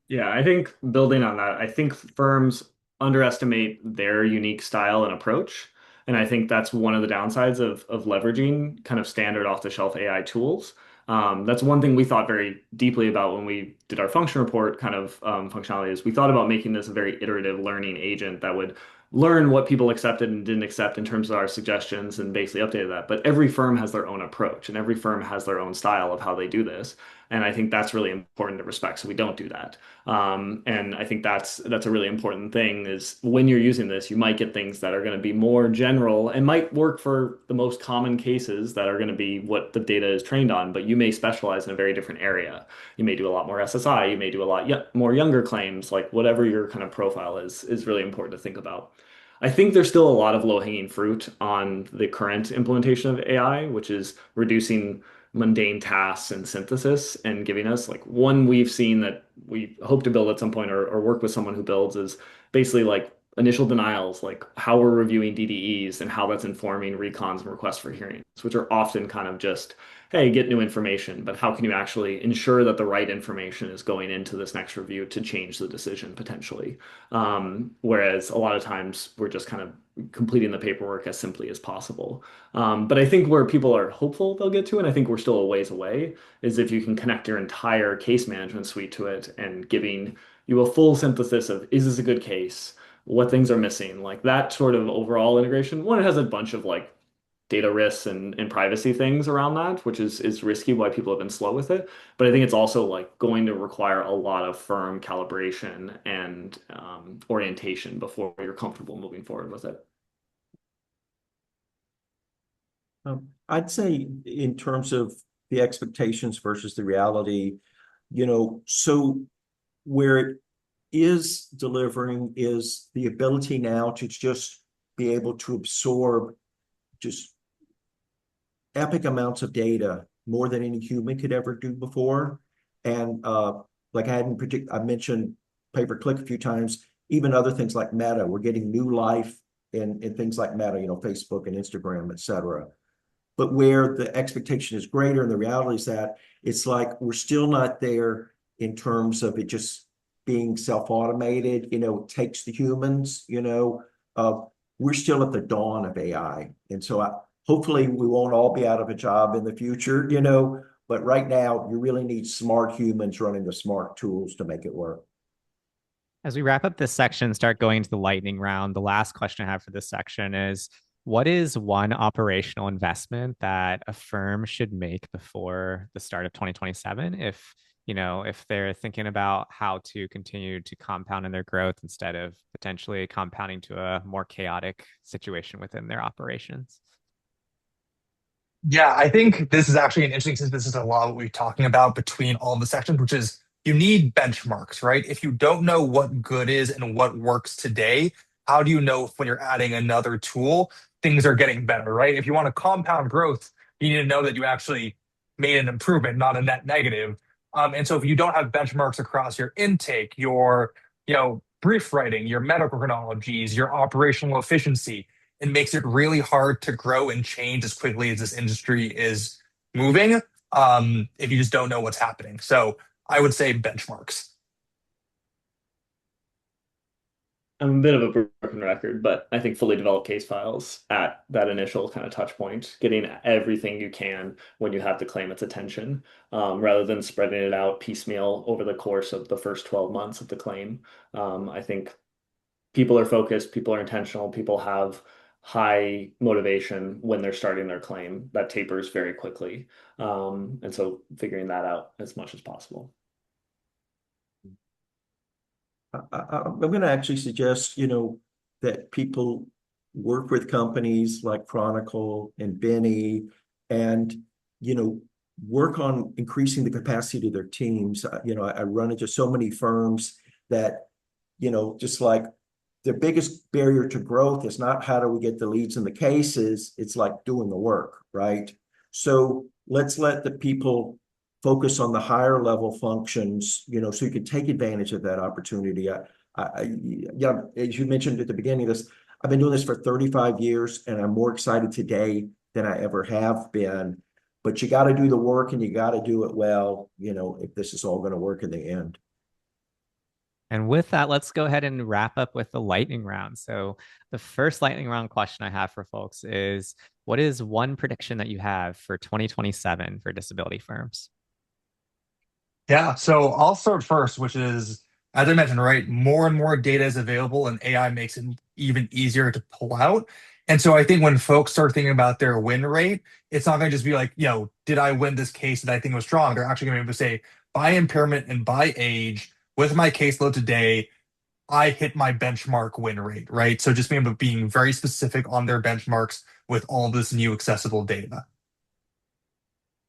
Yeah, I think building on that, I think firms underestimate their unique style and approach. And I think that's one of the downsides of leveraging kind of standard off-the-shelf AI tools. That's one thing we thought very deeply about when we did our function report kind of functionality is we thought about making this a very iterative learning agent that would learn what people accepted and didn't accept in terms of our suggestions and basically updated that. But every firm has their own approach and every firm has their own style of how they do this. And I think that's really important to respect. So we don't do that. And I think that's a really important thing is when you're using this, you might get things that are going to be more general and might work for the most common cases that are going to be what the data is trained on, but you may specialize in a very different area. You may do a lot more SSI, you may do a lot more younger claims, like whatever your kind of profile is really important to think about. I think there's still a lot of low-hanging fruit on the current implementation of AI, which is reducing mundane tasks and synthesis and giving us like one we've seen that we hope to build at some point or work with someone who builds is basically like initial denials, like how we're reviewing DDEs and how that's informing recons and requests for hearings, which are often kind of just, hey, get new information, but how can you actually ensure that the right information is going into this next review to change the decision potentially? Whereas a lot of times we're just kind of completing the paperwork as simply as possible. But I think where people are hopeful they'll get to, and I think we're still a ways away, is if you can connect your entire case management suite to it and giving you a full synthesis of, is this a good case? What things are missing? Like that sort of overall integration. One, it has a bunch of like data risks and privacy things around that, which is risky why people have been slow with it. But I think it's also like going to require a lot of firm calibration and orientation before you're comfortable moving forward with it. I'd say in terms of the expectations versus the reality, so where it is delivering is the ability now to just be able to absorb just epic amounts of data, more than any human could ever do before. And like I mentioned pay-per-click a few times, even other things like Meta, we're getting new life in things like Meta, Facebook and Instagram, et cetera. But where the expectation is greater and the reality is that it's like we're still not there in terms of it just being self-automated, it takes the humans, we're still at the dawn of AI. And so hopefully we won't all be out of a job in the future, but right now you really need smart humans running the smart tools to make it work. As we wrap up this section, start going to the lightning round, the last question I have for this section is, what is one operational investment that a firm should make before the start of 2027 if they're thinking about how to continue to compound in their growth instead of potentially compounding to a more chaotic situation within their operations? Yeah, I think this is actually an interesting, since this is a lot of what we're talking about between all the sections, which is you need benchmarks, right? If you don't know what good is and what works today, how do you know if when you're adding another tool, things are getting better, right? If you want to compound growth, you need to know that you actually made an improvement, not a net negative. And so if you don't have benchmarks across your intake, your brief writing, your medical chronologies, your operational efficiency, it makes it really hard to grow and change as quickly as this industry is moving, if you just don't know what's happening. So I would say benchmarks. I'm a bit of a broken record, but I think fully developed case files at that initial kind of touch point, getting everything you can when you have the claimant's attention, rather than spreading it out piecemeal over the course of the first 12 months of the claim. I think people are focused, people are intentional, people have high motivation when they're starting their claim. That tapers very quickly. And so figuring that out as much as possible. I'm going to actually suggest, that people work with companies like Chronicle and Benny and, work on increasing the capacity of their teams. I run into so many firms that, just like the biggest barrier to growth is not how do we get the leads and the cases, it's like doing the work, right? So let's let the people focus on the higher level functions, so you can take advantage of that opportunity. Yeah, as you mentioned at the beginning of this, I've been doing this for 35 years and I'm more excited today than I ever have been. But you got to do the work and you got to do it well, if this is all going to work in the end. And with that, let's go ahead and wrap up with the lightning round. So, the first lightning round question I have for folks is, what is one prediction that you have for 2027 for disability firms? Yeah, so I'll start first, which is, as I mentioned, right, more and more data is available and AI makes it even easier to pull out. And so I think when folks start thinking about their win rate, it's not going to just be like, did I win this case that I think was strong? They're actually going to be able to say, by impairment and by age, with my caseload today, I hit my benchmark win rate, right? So just being very specific on their benchmarks with all this new accessible data.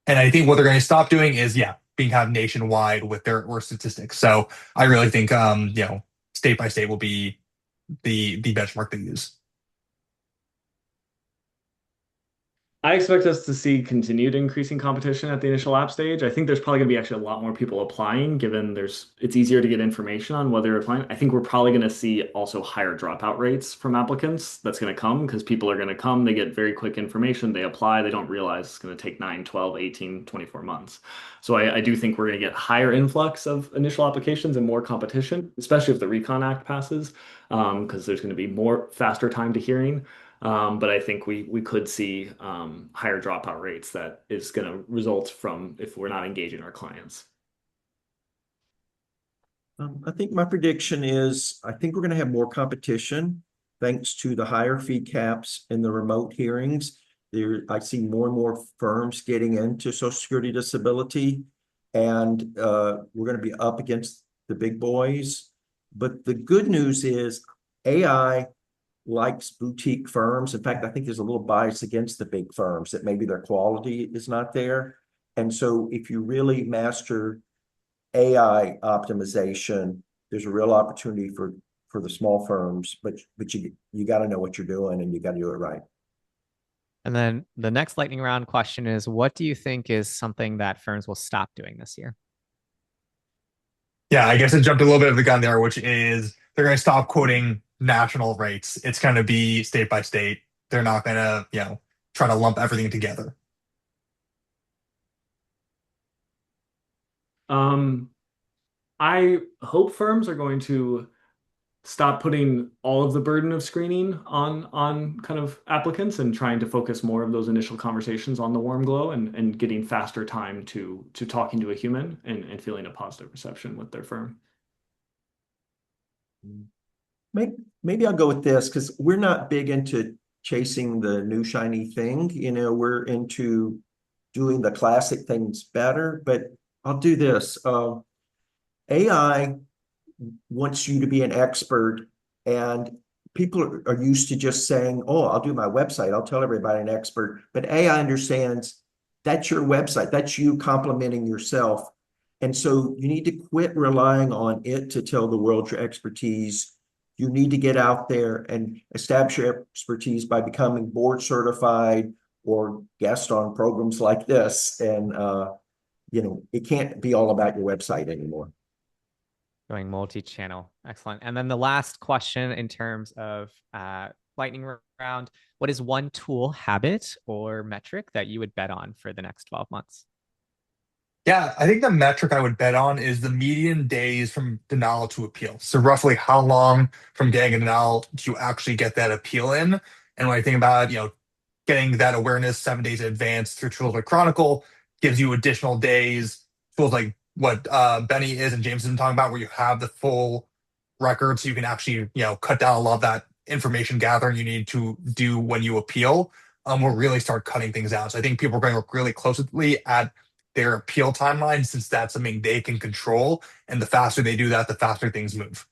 And I think what they're going to stop doing is, being kind of nationwide with their statistics. So I really think, state by state will be the benchmark they use. I expect us to see continued increasing competition at the initial app stage. I think there's probably going to be actually a lot more people applying, given it's easier to get information on whether you're applying. I think we're probably going to see also higher dropout rates from applicants. That's going to come because people are going to come, they get very quick information, they apply, they don't realize it's going to take 9, 12, 18, 24 months. So I do think we're going to get higher influx of initial applications and more competition, especially if the Recon Act passes, because there's going to be more faster time to hearing. But I think we could see higher dropout rates that is going to result from if we're not engaging our clients. I think my prediction is I think we're going to have more competition thanks to the higher fee caps in the remote hearings. I see more and more firms getting into Social Security disability, and we're going to be up against the big boys. But the good news is AI likes boutique firms. In fact, I think there's a little bias against the big firms that maybe their quality is not there. And so if you really master AI optimization, there's a real opportunity for the small firms, but you got to know what you're doing and you got to do it right. And then the next lightning round question is, what do you think is something that firms will stop doing this year? Yeah, I guess I jumped a little bit of the gun there, which is they're going to stop quoting national rates. It's going to be state by state. They're not going to, try to lump everything together. I hope firms are going to stop putting all of the burden of screening on kind of applicants and trying to focus more of those initial conversations on the warm glow and getting faster time to talking to a human and feeling a positive reception with their firm. Maybe I'll go with this because we're not big into chasing the new shiny thing. We're into doing the classic things better, but I'll do this. AI wants you to be an expert, and people are used to just saying, oh, I'll do my website, I'll tell everybody an expert. But AI understands that's your website, that's you complimenting yourself. And so you need to quit relying on it to tell the world your expertise. You need to get out there and establish your expertise by becoming board certified or guest on programs like this. And it can't be all about your website anymore. Going multi-channel. Excellent. And then the last question in terms of lightning round, what is one tool, habit, or metric that you would bet on for the next 12 months? Yeah, I think the metric I would bet on is the median days from denial to appeal. So roughly how long from getting a denial do you actually get that appeal in? And when I think about, getting that awareness 7 days in advance through tools like Chronicle gives you additional days. Tools like what Benny is and James has been talking about, where you have the full record, so you can actually cut down a lot of that information gathering you need to do when you appeal. Will really start cutting things out. So I think people are going to look really closely at their appeal timeline, since that's something they can control. And the faster they do that, the faster things move.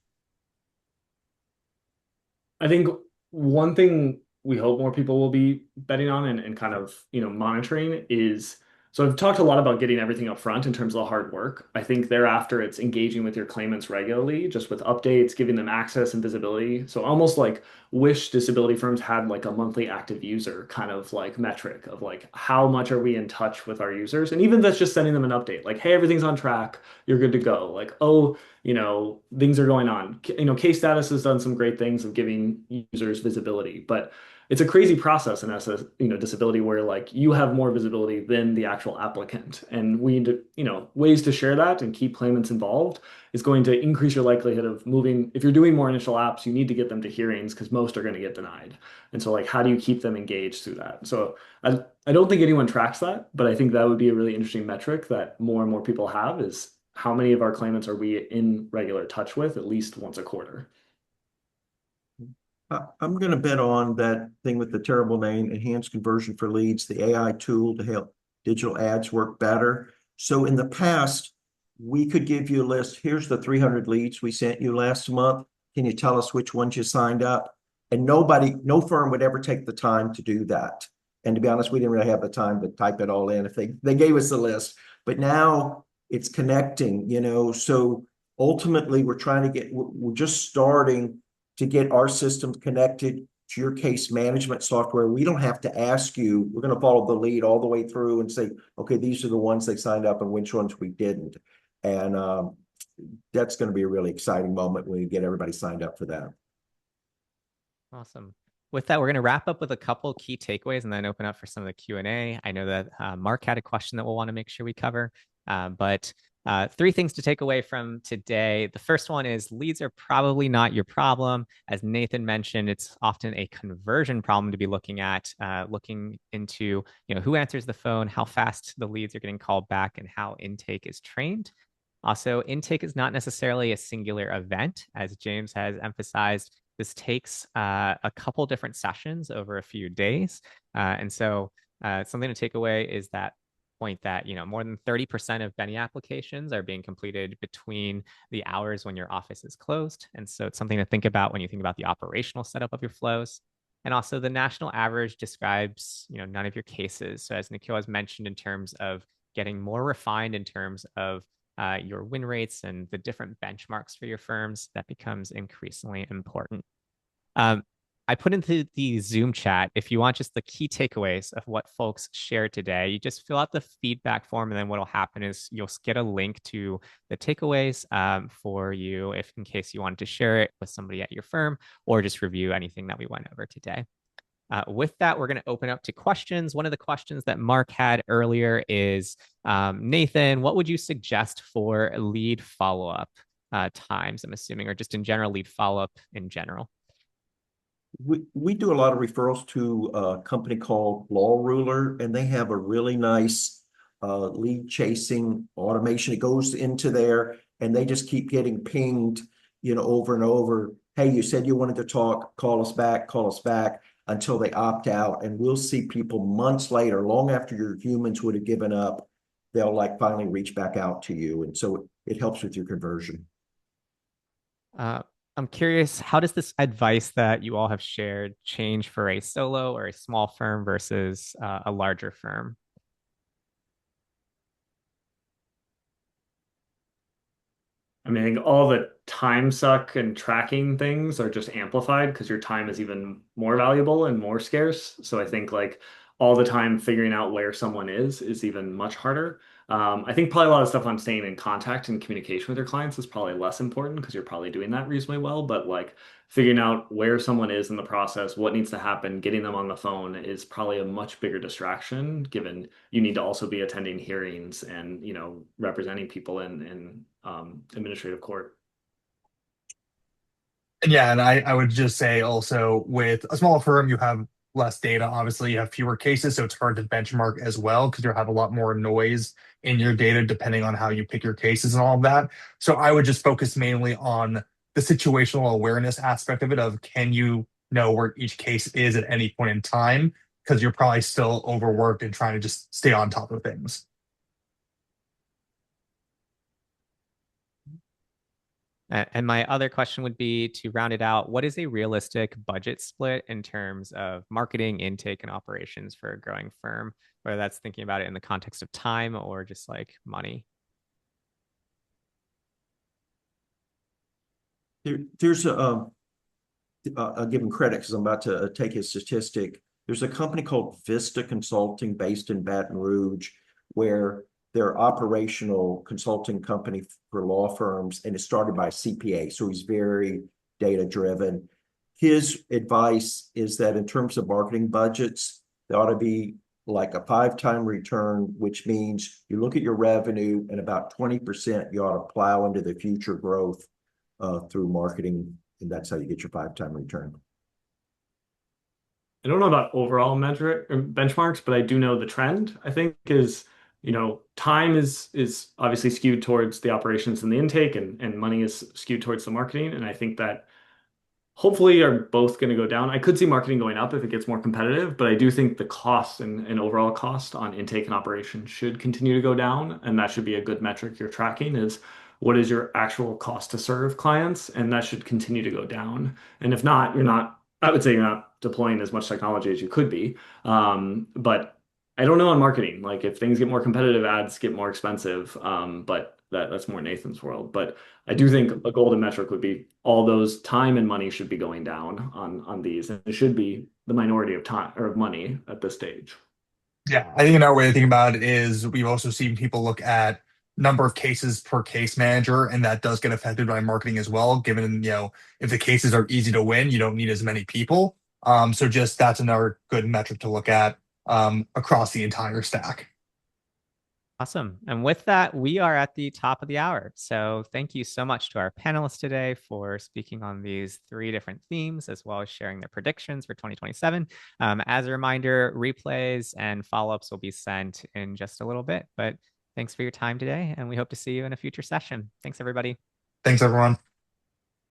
I think one thing we hope more people will be betting on and kind of, monitoring is, so I've talked a lot about getting everything up front in terms of the hard work. I think thereafter it's engaging with your claimants regularly, just with updates, giving them access and visibility. So almost like wish disability firms had like a monthly active user kind of like metric of like how much are we in touch with our users? And even that's just sending them an update, like, hey, everything's on track, you're good to go. Like, oh, things are going on. Case Status has done some great things of giving users visibility, but it's a crazy process in SS, disability where like you have more visibility than the actual applicant. And we need to, ways to share that and keep claimants involved is going to increase your likelihood of moving. If you're doing more initial apps, you need to get them to hearings because most are going to get denied. And so like, how do you keep them engaged through that? So I don't think anyone tracks that, but I think that would be a really interesting metric that more and more people have is how many of our claimants are we in regular touch with at least once a quarter? I'm going to bet on that thing with the terrible name, enhanced conversion for leads, the AI tool to help digital ads work better. So in the past, we could give you a list. Here's the 300 leads we sent you last month. Can you tell us which ones you signed up? And no firm would ever take the time to do that. And to be honest, we didn't really have the time to type it all in if they gave us the list. But now it's connecting, so ultimately we're just starting to get our systems connected to your case management software. We don't have to ask you, we're going to follow the lead all the way through and say, okay, these are the ones they signed up and which ones we didn't. And that's going to be a really exciting moment when we get everybody signed up for that. Awesome. With that, we're going to wrap up with a couple key takeaways and then open up for some of the Q&A. I know that Mark had a question that we'll want to make sure we cover, but three things to take away from today. The first one is leads are probably not your problem. As Nathan mentioned, it's often a conversion problem to be looking at, looking into who answers the phone, how fast the leads are getting called back, and how intake is trained. Also, intake is not necessarily a singular event, as James has emphasized. This takes a couple different sessions over a few days. And so something to take away is that point that more than 30% of Benny applications are being completed between the hours when your office is closed. And so it's something to think about when you think about the operational setup of your flows. And also the national average describes none of your cases. So as Nikhil has mentioned, in terms of getting more refined in terms of your win rates and the different benchmarks for your firms, that becomes increasingly important. I put into the Zoom chat, if you want just the key takeaways of what folks shared today, you just fill out the feedback form, and then what will happen is you'll get a link to the takeaways for you, if in case you wanted to share it with somebody at your firm or just review anything that we went over today. With that, we're going to open up to questions. One of the questions that Mark had earlier is, Nathan, what would you suggest for lead follow-up times, I'm assuming, or just in general, lead follow-up in general? We do a lot of referrals to a company called Law Ruler, and they have a really nice lead chasing automation. It goes into there, and they just keep getting pinged, over and over. Hey, you said you wanted to talk, call us back, until they opt out. And we'll see people months later, long after your humans would have given up, they'll like finally reach back out to you. And so it helps with your conversion. I'm curious, how does this advice that you all have shared change for a solo or a small firm versus a larger firm? I mean, I think all the time suck and tracking things are just amplified because your time is even more valuable and more scarce. So I think like all the time figuring out where someone is even much harder. I think probably a lot of stuff on staying in contact and communication with your clients is probably less important because you're probably doing that reasonably well. But like figuring out where someone is in the process, what needs to happen, getting them on the phone is probably a much bigger distraction, given you need to also be attending hearings and, representing people in administrative court. And yeah, and I would just say also with a small firm, you have less data. Obviously, you have fewer cases, so it's hard to benchmark as well because you have a lot more noise in your data depending on how you pick your cases and all of that. So I would just focus mainly on the situational awareness aspect of it of can you know where each case is at any point in time because you're probably still overworked and trying to just stay on top of things. And my other question would be to round it out, what is a realistic budget split in terms of marketing, intake, and operations for a growing firm, whether that's thinking about it in the context of time or just like money? There's I'll give him credit because I'm about to take his statistic. There's a company called Vista Consulting based in Baton Rouge where they're operational consulting company for law firms, and it's started by a CPA. So he's very data driven. His advice is that in terms of marketing budgets, there ought to be like a 5-time return, which means you look at your revenue and about 20% you ought to plow into the future growth through marketing, and that's how you get your 5-time return. I don't know about overall metric or benchmarks, but I do know the trend, I think, is, time is obviously skewed towards the operations and the intake, and money is skewed towards the marketing. And I think that hopefully are both going to go down. I could see marketing going up if it gets more competitive, but I do think the cost and overall cost on intake and operation should continue to go down. And that should be a good metric you're tracking is what is your actual cost to serve clients? And that should continue to go down. And if not, I would say you're not deploying as much technology as you could be. But I don't know on marketing. Like if things get more competitive, ads get more expensive. But that's more Nathan's world. But I do think a golden metric would be all those time and money should be going down on these, and it should be the minority of time or of money at this stage. Yeah, I think another way to think about it is we've also seen people look at number of cases per case manager, and that does get affected by marketing as well, given, if the cases are easy to win, you don't need as many people. So just that's another good metric to look at across the entire stack. Awesome. And with that, we are at the top of the hour. So thank you so much to our panelists today for speaking on these 3 different themes, as well as sharing their predictions for 2027. As a reminder, replays and follow-ups will be sent in just a little bit. But thanks for your time today, and we hope to see you in a future session. Thanks, everybody. Thanks, everyone.